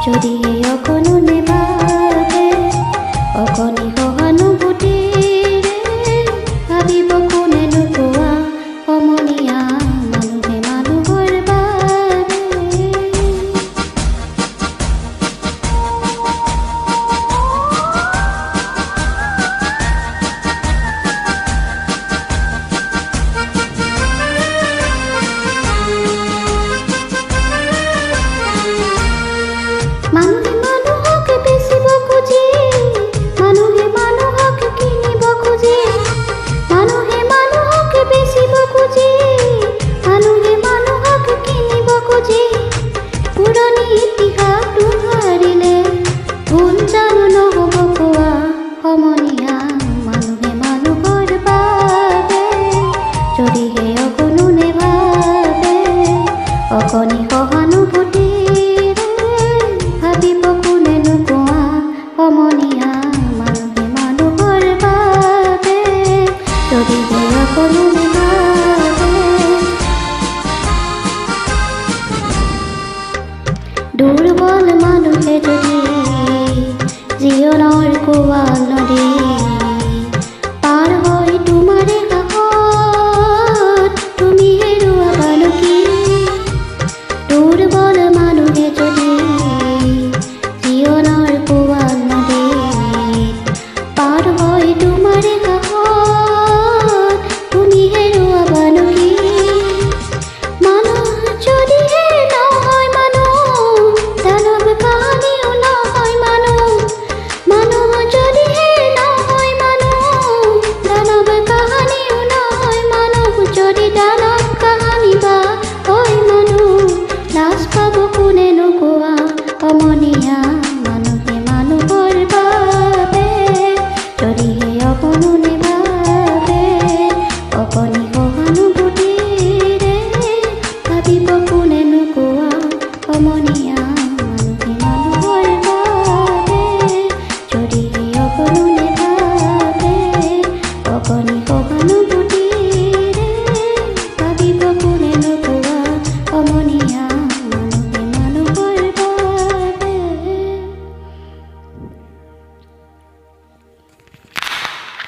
যদিহে অকণো নেভাবে অকণি সহানুভূতিৰে ভাবিব কোনে নোপোৱা সমনীয়া মানুহে মানুহৰ বাবে মানুহে মানুহক বেচিব খুজি মানুহে মানুহক কিনিব খুজি মানুহে মানুহক বেচিব খুজি মানুহে মানুহক কিনিব খুজি পুৰণি ইতিহাস দোহাৰিলে ভুল জানো নহ'ব কোৱা সমনীয়া মানুহে মানুহৰ বাবে যদিহে অকণো নেভাবে অকণি সহানুভূতি